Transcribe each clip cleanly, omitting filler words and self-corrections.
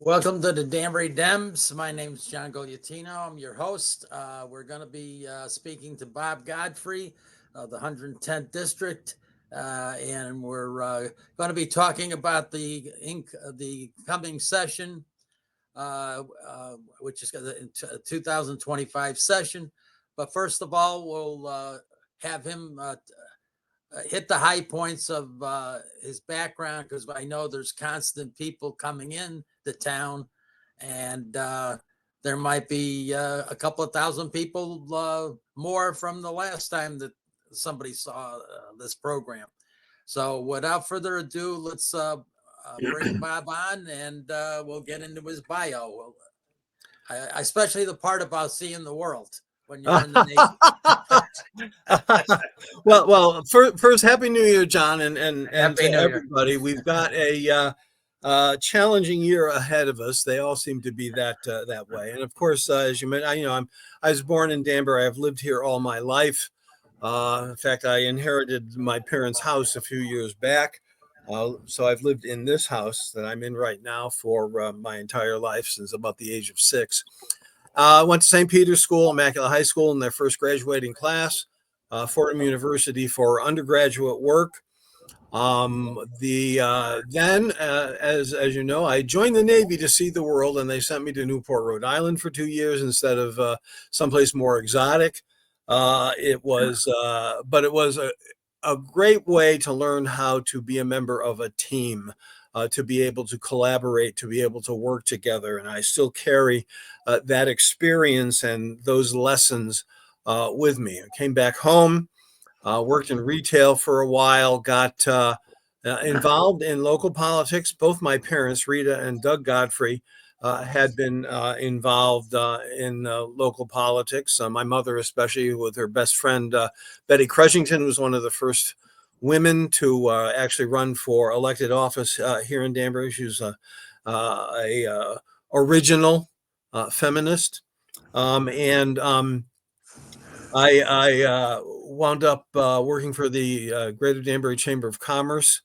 Welcome to the Danbury Dems. My name is John Gogliettino. I'm your host. We're going to be speaking to Bob Godfrey of the 110th District, and we're going to be talking about the coming session, which is the 2025 session. But first of all, we'll have him hit the high points of his background, because I know there's constant people coming in the town, and there might be a couple of thousand people more from the last time that somebody saw this program. So without further ado, let's bring Bob on, and we'll get into his bio, especially the part about seeing the world when you're in the Navy. well, first, Happy New Year, John, and Happy to New Year. everybody. We've got a challenging year ahead of us. They all seem to be that way. And of course, as you mentioned, I was born in Danbury. I've lived here all my life. In fact, I inherited my parents' house a few years back. So I've lived in this house that I'm in right now for my entire life, since about the age of 6. Went to St. Peter's School, Immaculate High School in their first graduating class, Fordham University for undergraduate work. Then, as you know, I joined the Navy to see the world, and they sent me to Newport, Rhode Island for 2 years instead of someplace more exotic. But it was a great way to learn how to be a member of a team, to be able to collaborate, to be able to work together. And I still carry that experience and those lessons with me. I came back home, worked in retail for a while, got involved in local politics. Both my parents, Rita and Doug Godfrey, had been involved in local politics. My mother, especially, with her best friend, Betty Crushington, was one of the first women to actually run for elected office here in Danbury. She was a original feminist. I wound up working for the Greater Danbury Chamber of Commerce,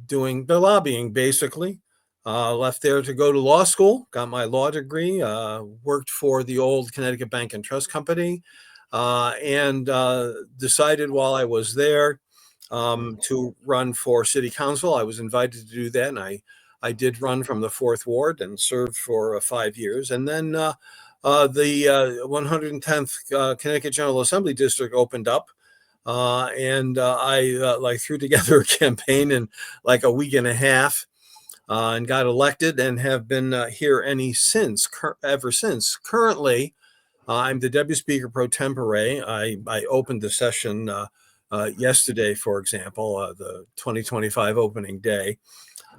doing the lobbying, basically. Left there to go to law school, got my law degree, worked for the old Connecticut Bank and Trust Company, and decided while I was there to run for city council. I was invited to do that, and I did run from the 4th Ward and served for 5 years. And then the 110th Connecticut General Assembly District opened up, and I threw together a campaign in like a week and a half, and got elected, and have been here ever since. Currently, I'm the Deputy Speaker pro tempore. I opened the session yesterday, for example, the 2025 opening day.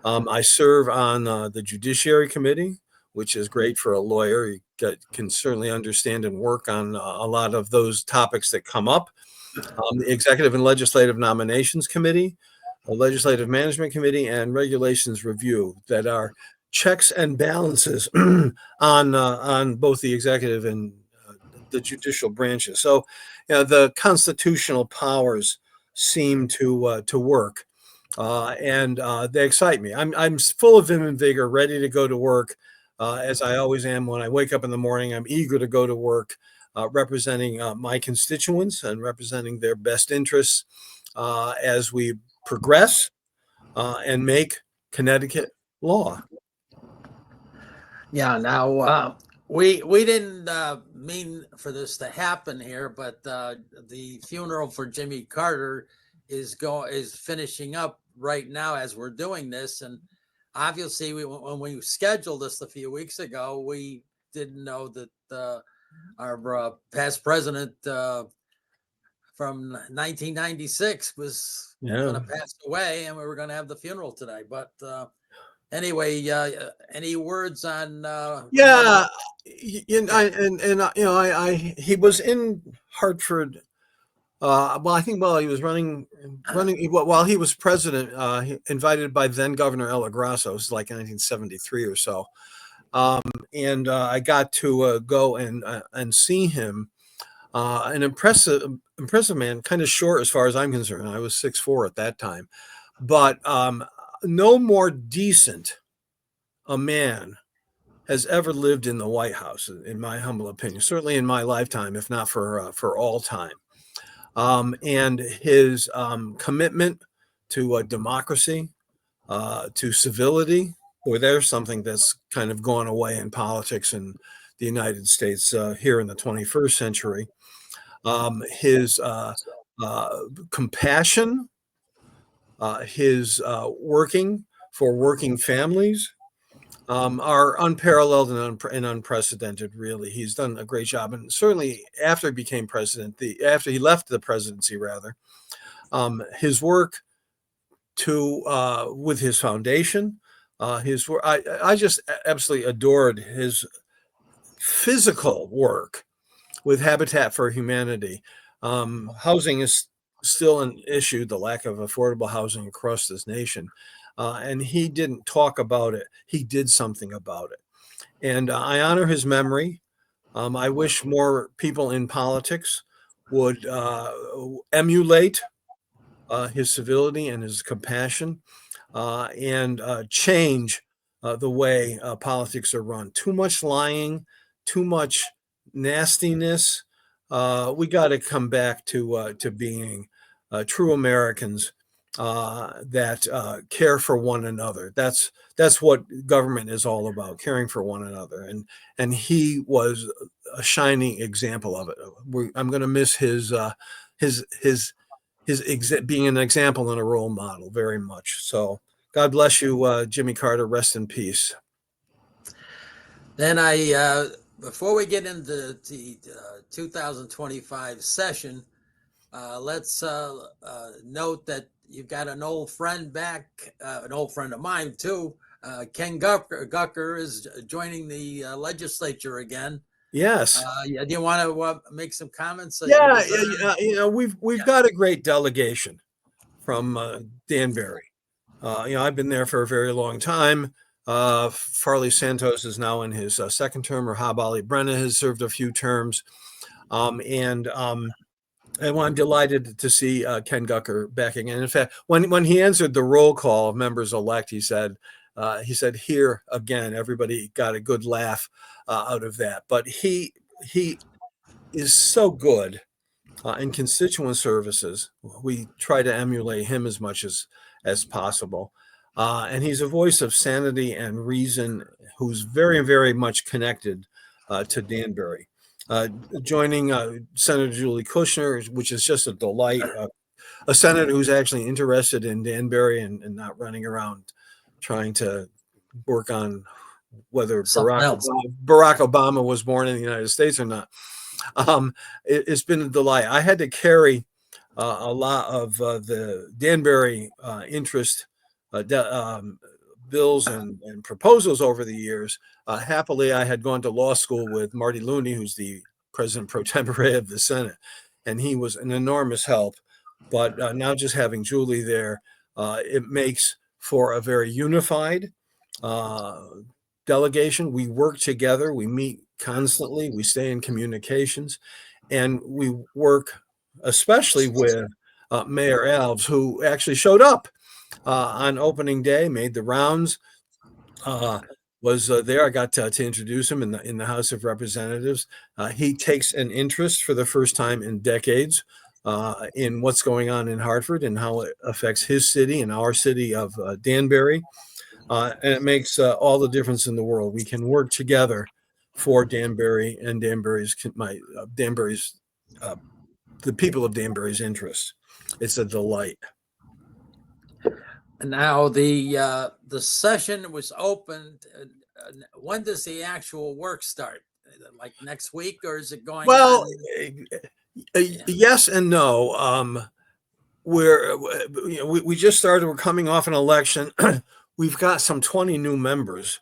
I serve on the Judiciary Committee, which is great for a lawyer. You can certainly understand and work on a lot of those topics that come up. The Executive and Legislative Nominations Committee, the Legislative Management Committee, and Regulations Review, that are checks and balances on both the executive and the judicial branches. So, the constitutional powers seem to work, and they excite me. I'm full of vim and vigor, ready to go to work, as I always am. When I wake up in the morning, I'm eager to go to work, representing my constituents and representing their best interests as we progress and make Connecticut law. Yeah. Now, we didn't mean for this to happen here, but the funeral for Jimmy Carter is finishing up right now as we're doing this, and obviously, when we scheduled this a few weeks ago, we didn't know that our past president from 1996 was going Yeah. to pass away, and we were going to have the funeral today. But anyway, any words on Yeah. He was in Hartford. Well, I think while he was while he was president, invited by then Governor Ella Grasso, it was like 1973 or so. And I got to go and see him. An impressive man, kind of short as far as I'm concerned. I was 6'4" at that time, but no more decent a man has ever lived in the White House, in my humble opinion. Certainly in my lifetime, if not for all time. And his commitment to democracy, to civility, or there's something that's kind of gone away in politics in the United States here in the 21st century. His compassion, his working for working families are unparalleled and unprecedented. Really, he's done a great job, and certainly after he became president, after he left the presidency, rather, his work with his foundation, his work. I just absolutely adored his physical work with Habitat for Humanity. Housing is still an issue, the lack of affordable housing across this nation. And he didn't talk about it. He did something about it. And I honor his memory. I wish more people in politics would emulate his civility and his compassion and change the way politics are run. Too much lying, too much nastiness. We got to come back to being true Americans that care for one another. That's what government is all about, caring for one another. And he was a shining example of it. I'm going to miss his being an example and a role model very much. So God bless you, Jimmy Carter. Rest in peace. Then before we get into the 2025 session, let's note that you've got an old friend back, an old friend of mine too. Ken Gucker is joining the legislature again. Yes. Do you want to make some comments? Yeah, we've got a great delegation from Danbury. I've been there for a very long time. Farley Santos is now in his second term, or Hab Ali Brenna has served a few terms. And I'm delighted to see Ken Gucker back again. In fact, when he answered the roll call of members elect, he said, "Here again." Everybody got a good laugh out of that. But he is so good in constituent services. We try to emulate him as much as possible. And he's a voice of sanity and reason who's very, very much connected to Danbury. Joining Senator Julie Kushner, which is just a delight. A senator who's actually interested in Danbury and not running around trying to work on whether Barack Obama was born in the United States or not. It's been a delight. I had to carry a lot of the Danbury interest bills and proposals over the years. Happily, I had gone to law school with Marty Looney, who's the president pro tempore of the Senate, and he was an enormous help. But now just having Julie there, it makes for a very unified delegation. We work together. We meet constantly. We stay in communications, and we work especially with Mayor Alves, who actually showed up on opening day, made the rounds, was there. I got to introduce him in the House of Representatives. He takes an interest for the first time in decades in what's going on in Hartford and how it affects his city and our city of Danbury. And it makes all the difference in the world. We can work together for Danbury and Danbury's the people of Danbury's interests. It's a delight. Now the session was opened. When does the actual work start? Like next week, or is it going Well, on? yes and no. We just started. We're coming off an election. We've got some 20 new members,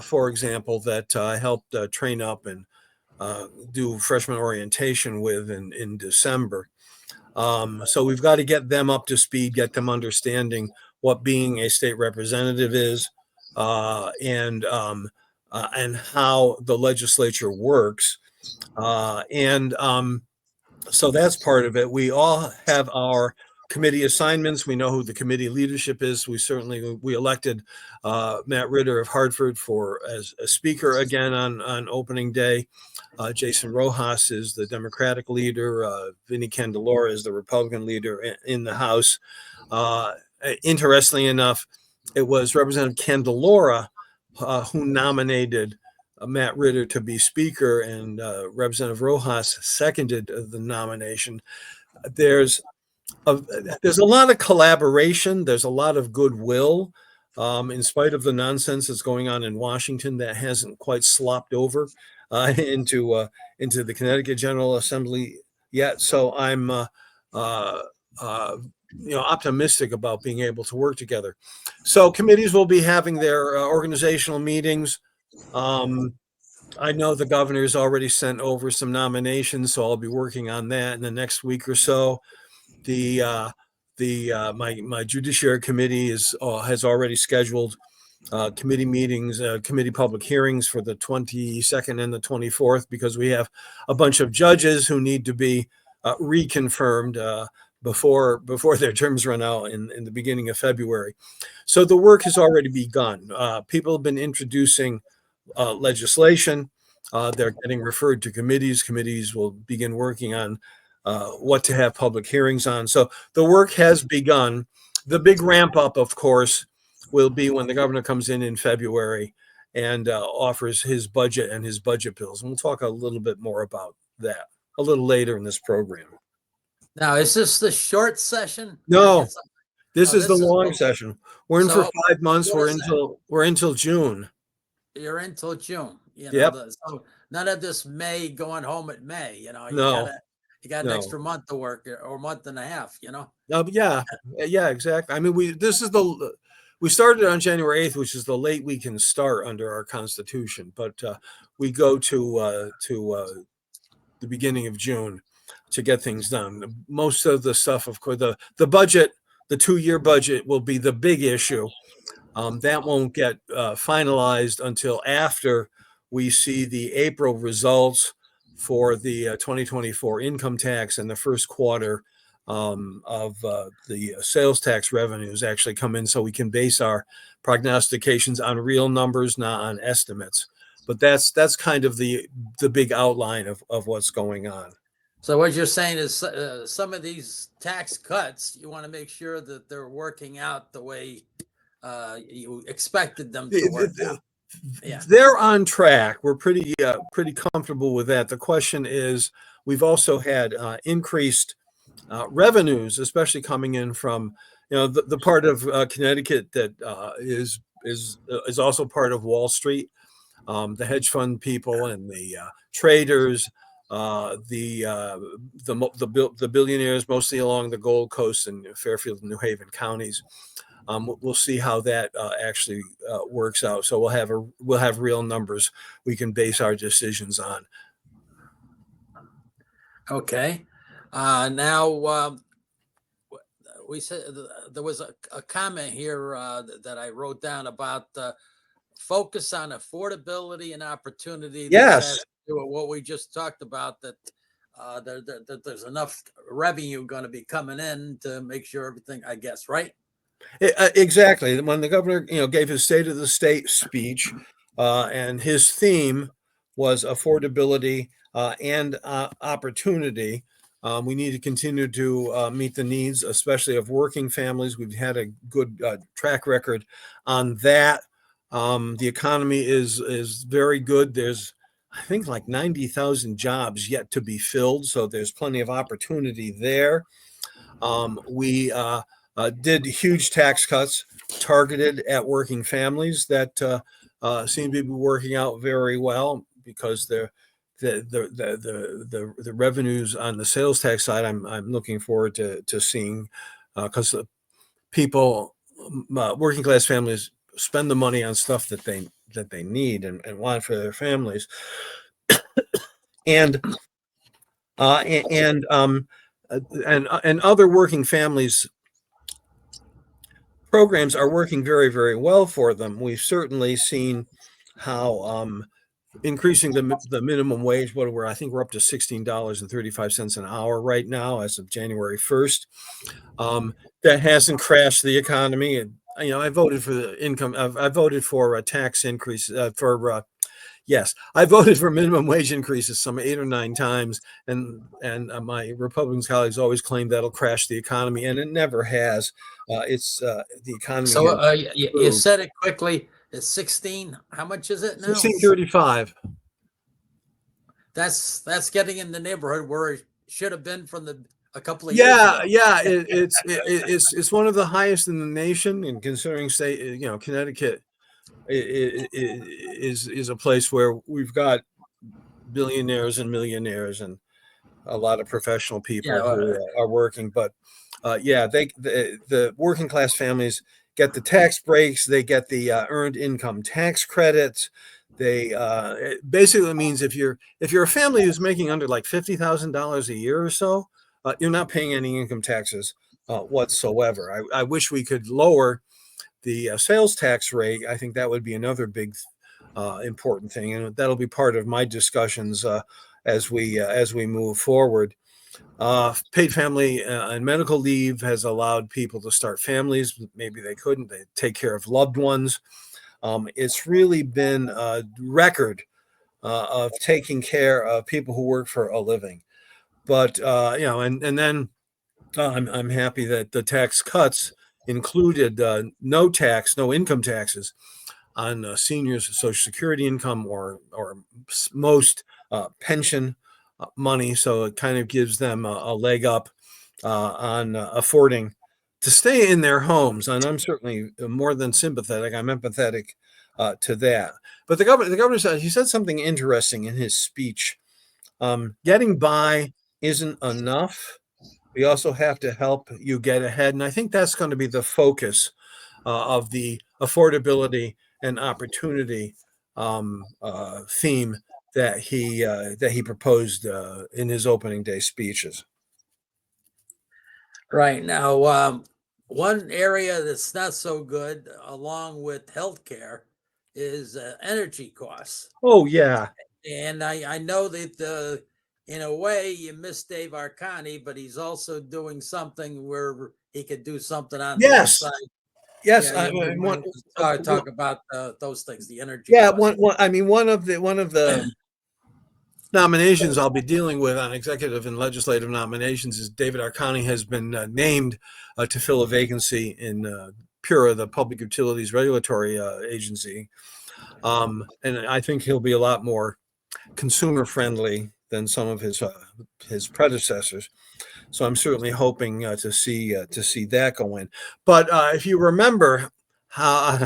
for example, that I helped train up and do freshman orientation with in December. So we've got to get them up to speed, get them understanding what being a state representative is, and how the legislature works. So that's part of it. We all have our committee assignments. We know who the committee leadership is. We elected Matt Ritter of Hartford as a speaker again on opening day. Jason Rojas is the Democratic leader. Vinnie Candelora is the Republican leader in the House. Interestingly enough, it was Representative Candelora who nominated Matt Ritter to be speaker, and Representative Rojas seconded the nomination. There's a lot of collaboration. There's a lot of goodwill. In spite of the nonsense that's going on in Washington, that hasn't quite slopped over into the Connecticut General Assembly yet. So I'm optimistic about being able to work together. So committees will be having their organizational meetings. I know the governor's already sent over some nominations, so I'll be working on that in the next week or so. My judiciary committee has already scheduled committee meetings, committee public hearings for the 22nd and the 24th, because we have a bunch of judges who need to be reconfirmed before their terms run out in the beginning of February. So the work has already begun. People have been introducing legislation. They're getting referred to committees. Committees will begin working on what to have public hearings on. So the work has begun. The big ramp up, of course, will be when the governor comes in February and offers his budget and his budget bills. And we'll talk a little bit more about that a little later in this program. Now, is this the short session? No, this is the this is long long. session. We're in for So, 5 months. what is We're until June. You're until June. Yep. So none of this May going home at May. You No. got an No. extra month to work, or a month and a half. Yeah, exactly. I mean, we started on January 8th, which is the late we can start under our Constitution, but we go to the beginning of June to get things done. Most of the stuff, of course, the budget, the 2-year budget will be the big issue. That won't get finalized until after we see the April results for the 2024 income tax, and the first quarter of the sales tax revenues actually come in, so we can base our prognostications on real numbers, not on estimates. But that's kind of the big outline of what's going on. So what you're saying is some of these tax cuts, you want to make sure that they're working out the way you expected them to work out. Yeah, they're on track. We're pretty comfortable with that. The question is, we've also had increased revenues, especially coming in from the part of Connecticut that is also part of Wall Street, the hedge fund people and the traders, the billionaires, mostly along the Gold Coast and Fairfield and New Haven counties. We'll see how that actually works out. So we'll have real numbers we can base our decisions on. Okay. Now we said there was a comment here that I wrote down about focus on affordability and opportunity. Yes. What we just talked about, that there's enough revenue going to be coming in to make sure everything, I guess, right? Exactly. When the governor, gave his State of the State speech, and his theme was affordability and opportunity, We need to continue to meet the needs, especially of working families. We've had a good track record on that. The economy is very good. There's, I think, like 90,000 jobs yet to be filled, so there's plenty of opportunity there. We did huge tax cuts targeted at working families that seem to be working out very well, because the revenues on the sales tax side, I'm looking forward to seeing, because people, working class families, spend the money on stuff that they need and want for their families, and and other working families programs are working very, very well for them. We've certainly seen how increasing the minimum wage, I think we're up to $16.35 an hour right now as of January 1st. That hasn't crashed the economy. And, I voted for the income. I voted for a tax increase yes, I voted for minimum wage increases some 8 or 9 times, and my Republican colleagues always claim that'll crash the economy, and it never has. It's the economy. So you said it quickly. It's 16. How much is it now? 16.35. That's getting in the neighborhood where it should have been from a couple of years ago. Yeah. It's one of the highest in the nation, and considering state, Connecticut is a place where we've got billionaires and millionaires and a lot of professional people who are working. But the working class families get the tax breaks, they get the earned income tax credits. They it basically means if you're a family who's making under like $50,000 a year or so, you're not paying any income taxes whatsoever. I wish we could lower the sales tax rate. I think that would be another big important thing, and that'll be part of my discussions as we move forward. Paid family and medical leave has allowed people to start families. Maybe they couldn't. They take care of loved ones. It's really been a record of taking care of people who work for a living. But and then I'm happy that the tax cuts included no income taxes on seniors' Social Security income or most pension money. So it kind of gives them a leg up on affording to stay in their homes. And I'm certainly more than sympathetic. I'm empathetic to that. But the governor said, he said something interesting in his speech. Getting by isn't enough. We also have to help you get ahead. And I think that's going to be the focus of the affordability and opportunity theme that he proposed in his opening day speeches. Right now, one area that's not so good, along with healthcare, is energy costs. Oh yeah, and I know that in a way you miss Dave Arcani, but he's also doing something where he could do something on the inside. Yes, talk about those things, the energy. Yeah, one of the nominations I'll be dealing with on executive and legislative nominations is David Arcani has been named to fill a vacancy in PURA, the Public Utilities Regulatory Agency, and I think he'll be a lot more consumer friendly than some of his predecessors. So I'm certainly hoping to see that go in. But if you remember how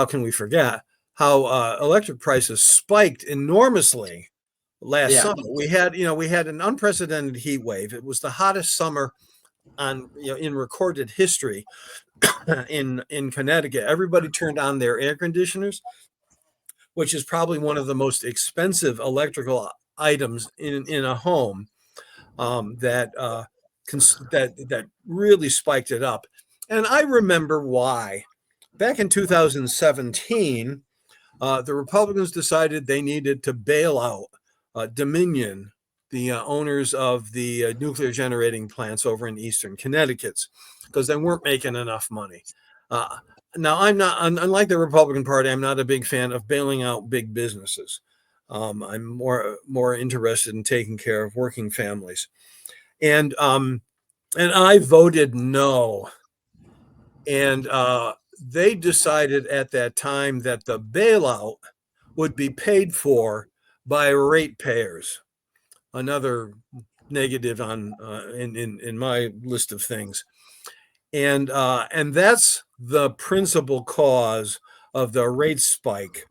can we forget how electric prices spiked enormously last summer? We had an unprecedented heat wave. It was the hottest summer in recorded history in Connecticut. Everybody turned on their air conditioners, which is probably one of the most expensive electrical items in a home. That really spiked it up. And I remember why. Back in 2017, the Republicans decided they needed to bail out Dominion, the owners of the nuclear generating plants over in eastern Connecticut, because they weren't making enough money. Now, unlike the Republican Party, I'm not a big fan of bailing out big businesses. I'm more interested in taking care of working families. And I voted no. And they decided at that time that the bailout would be paid for by ratepayers. Another negative on in my list of things. And that's the principal cause of the rate spike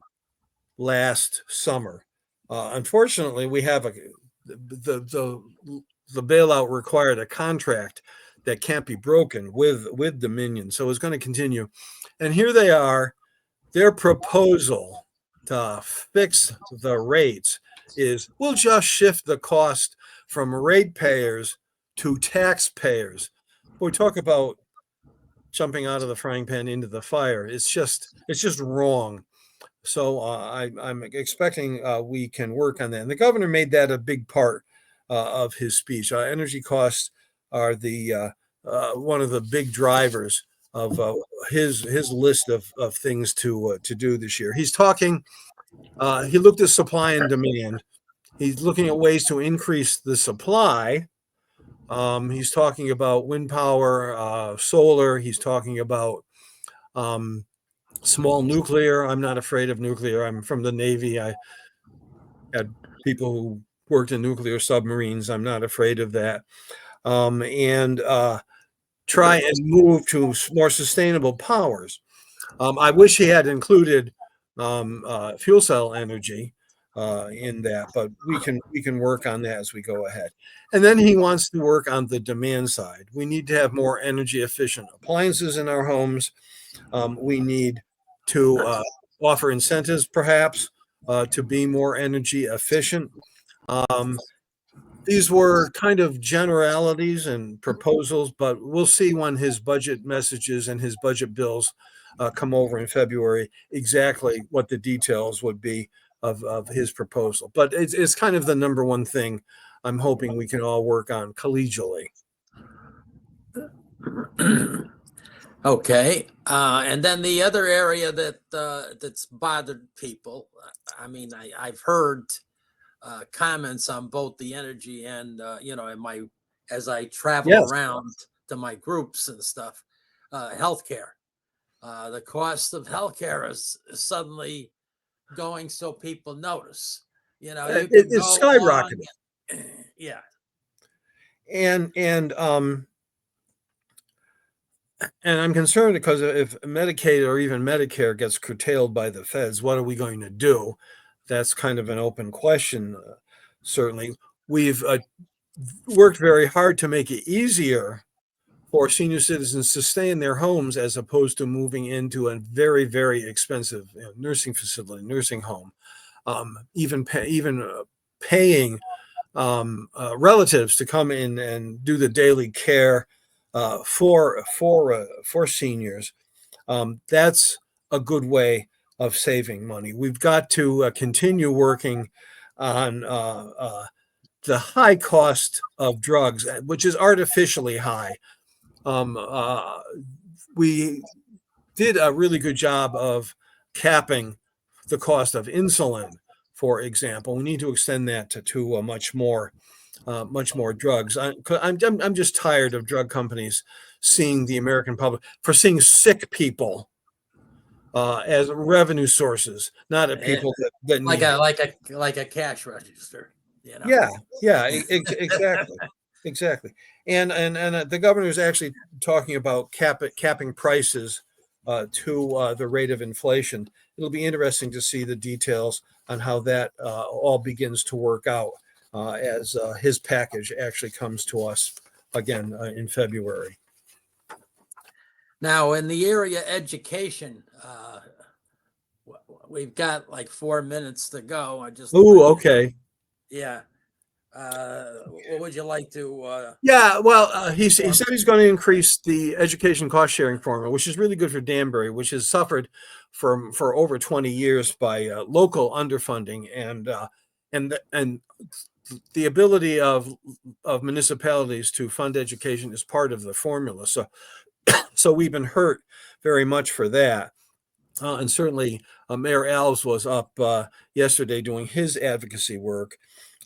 last summer. Unfortunately, we have the bailout required a contract that can't be broken with Dominion, so it's going to continue. And here they are, their proposal to fix the rates is we'll just shift the cost from ratepayers to taxpayers. We talk about jumping out of the frying pan into the fire. It's just wrong. So I'm expecting we can work on that. And the governor made that a big part of his speech. Energy costs are the one of the big drivers of his list of things to do this year. He's talking. He looked at supply and demand. He's looking at ways to increase the supply. He's talking about wind power, solar. He's talking about small nuclear. I'm not afraid of nuclear. I'm from the Navy. I had people who worked in nuclear submarines. I'm not afraid of that. And try and move to more sustainable powers. I wish he had included fuel cell energy in that, but we can work on that as we go ahead. And then he wants to work on the demand side. We need to have more energy efficient appliances in our homes. We need to offer incentives, perhaps, to be more energy efficient. These were kind of generalities and proposals, but we'll see when his budget messages and his budget bills come over in February exactly what the details would be of his proposal. But it's kind of the number one thing I'm hoping we can all work on collegially. Okay, and then the other area that that's bothered people. I mean, I've heard comments on both the energy and in as I travel Yes. around to my groups and stuff, healthcare. The cost of healthcare is suddenly going so people notice. You know, you can It's go along, skyrocketing. yeah. And I'm concerned because if Medicaid or even Medicare gets curtailed by the feds, what are we going to do? That's kind of an open question. Certainly, we've worked very hard to make it easier for senior citizens to stay in their homes as opposed to moving into a very, very expensive nursing facility, nursing home, even paying relatives to come in and do the daily care for seniors. That's a good way of saving money. We've got to continue working on the high cost of drugs, which is artificially high. We did a really good job of capping the cost of insulin, for example. We need to extend that to much more drugs. I'm just tired of drug companies seeing the American public seeing sick people as revenue sources, not at people that need like a cash register. You know? Yeah, exactly. And the governor is actually talking about capping prices to the rate of inflation. It'll be interesting to see the details on how that all begins to work out as his package actually comes to us again in February. Now, in the area education, we've got like 4 minutes to go. Okay. Yeah. What would you like to? Yeah, well, he said he's going to increase the education cost sharing formula, which is really good for Danbury, which has suffered for over 20 years by local underfunding and the ability of municipalities to fund education is part of the formula. So we've been hurt very much for that. And certainly Mayor Alves was up yesterday doing his advocacy work.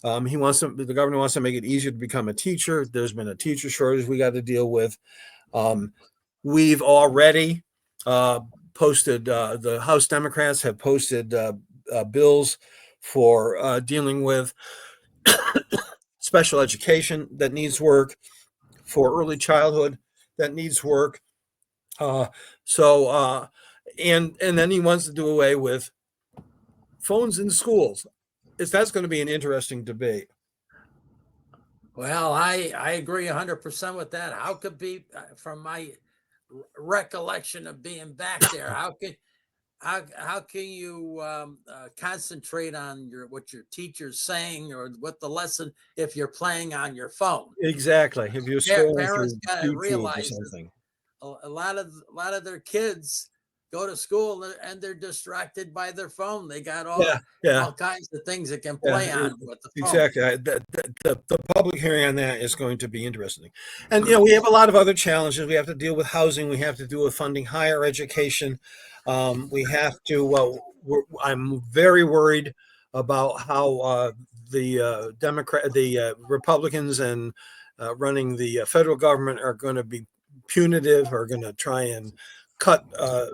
The governor wants to make it easier to become a teacher. There's been a teacher shortage we got to deal with. We've already posted, the House Democrats have posted bills for dealing with special education that needs work, for early childhood that needs work. And then he wants to do away with phones in schools. That's going to be an interesting debate. Well, I agree 100% with that. How could be, from my recollection of being back there, how can you concentrate on what your tea's saying or what the lesson if you're playing on your phone? Exactly. If you're scrolling Parents through got to YouTube or realize something. a lot of their kids go to school and they're distracted by their phone. They got all kinds of things that can play on with the phone. Exactly. The public hearing on that is going to be interesting. And, we have a lot of other challenges. We have to deal with housing. We have to deal with funding higher education. We have to, I'm very worried about how the Republicans and running the federal government are going to be punitive, are going to try and cut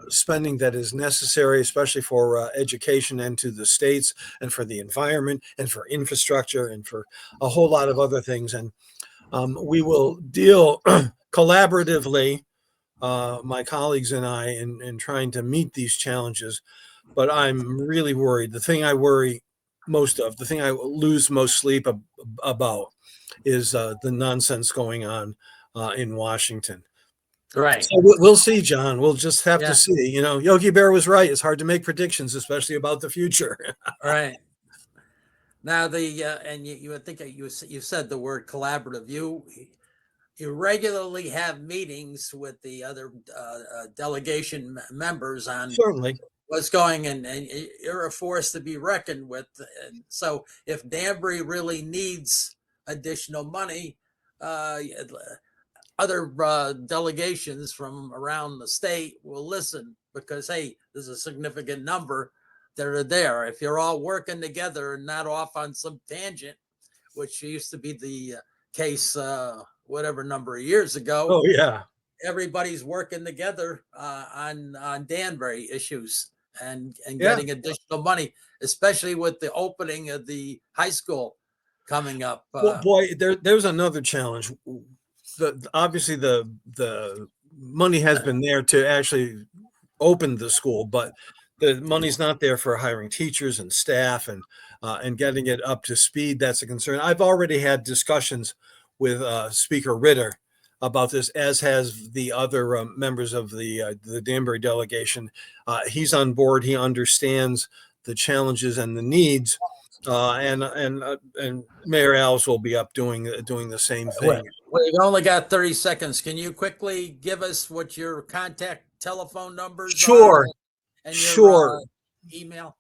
spending that is necessary, especially for education and to the states and for the environment and for infrastructure and for a whole lot of other things. And we will deal collaboratively, my colleagues and I, in trying to meet these challenges. But I'm really worried. The thing I worry most of, the thing I lose most sleep about is the nonsense going on in Washington. Right. So we'll see, John. We'll just have to see. Yogi Bear was right. It's hard to make predictions, especially about the future. Right. Now and you would think you said the word collaborative. You regularly have meetings with the other delegation members on Certainly what's going, and you're a force to be reckoned with. And so if Danbury really needs additional money, other delegations from around the state will listen, because, hey, there's a significant number that are there. If you're all working together and not off on some tangent, which used to be the case whatever number of years ago. Oh, yeah. Everybody's working together on Danbury issues and getting additional money, especially with the opening of the high school coming up. Well, boy, there's another challenge. Obviously the money has been there to actually open the school, but the money's not there for hiring teachers and staff and getting it up to speed. That's a concern. I've already had discussions with Speaker Ritter about this, as has the other members of the Danbury delegation. He's on board. He understands the challenges and the needs. And Mayor Alves will be up doing the same thing. We've only got 30 seconds. Can you quickly give us what your contact telephone numbers Sure. are and your Sure. email?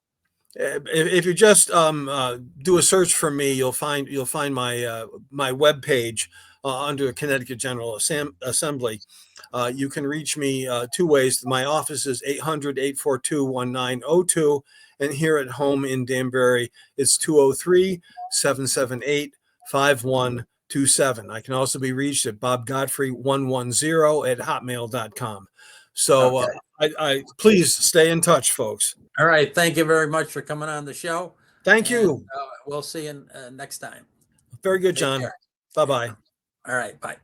If you just do a search for me, you'll find my my webpage under Connecticut General Assembly. You can reach me two ways. My office is 800-842-1902. And here at home in Danbury, it's 203-778-5127. I can also be reached at bobgodfrey110@hotmail.com. So I please stay in touch, folks. All right. Thank you very much for coming on the show. Thank you. We'll see you next time. Very good, John. Bye-bye. All right. Bye.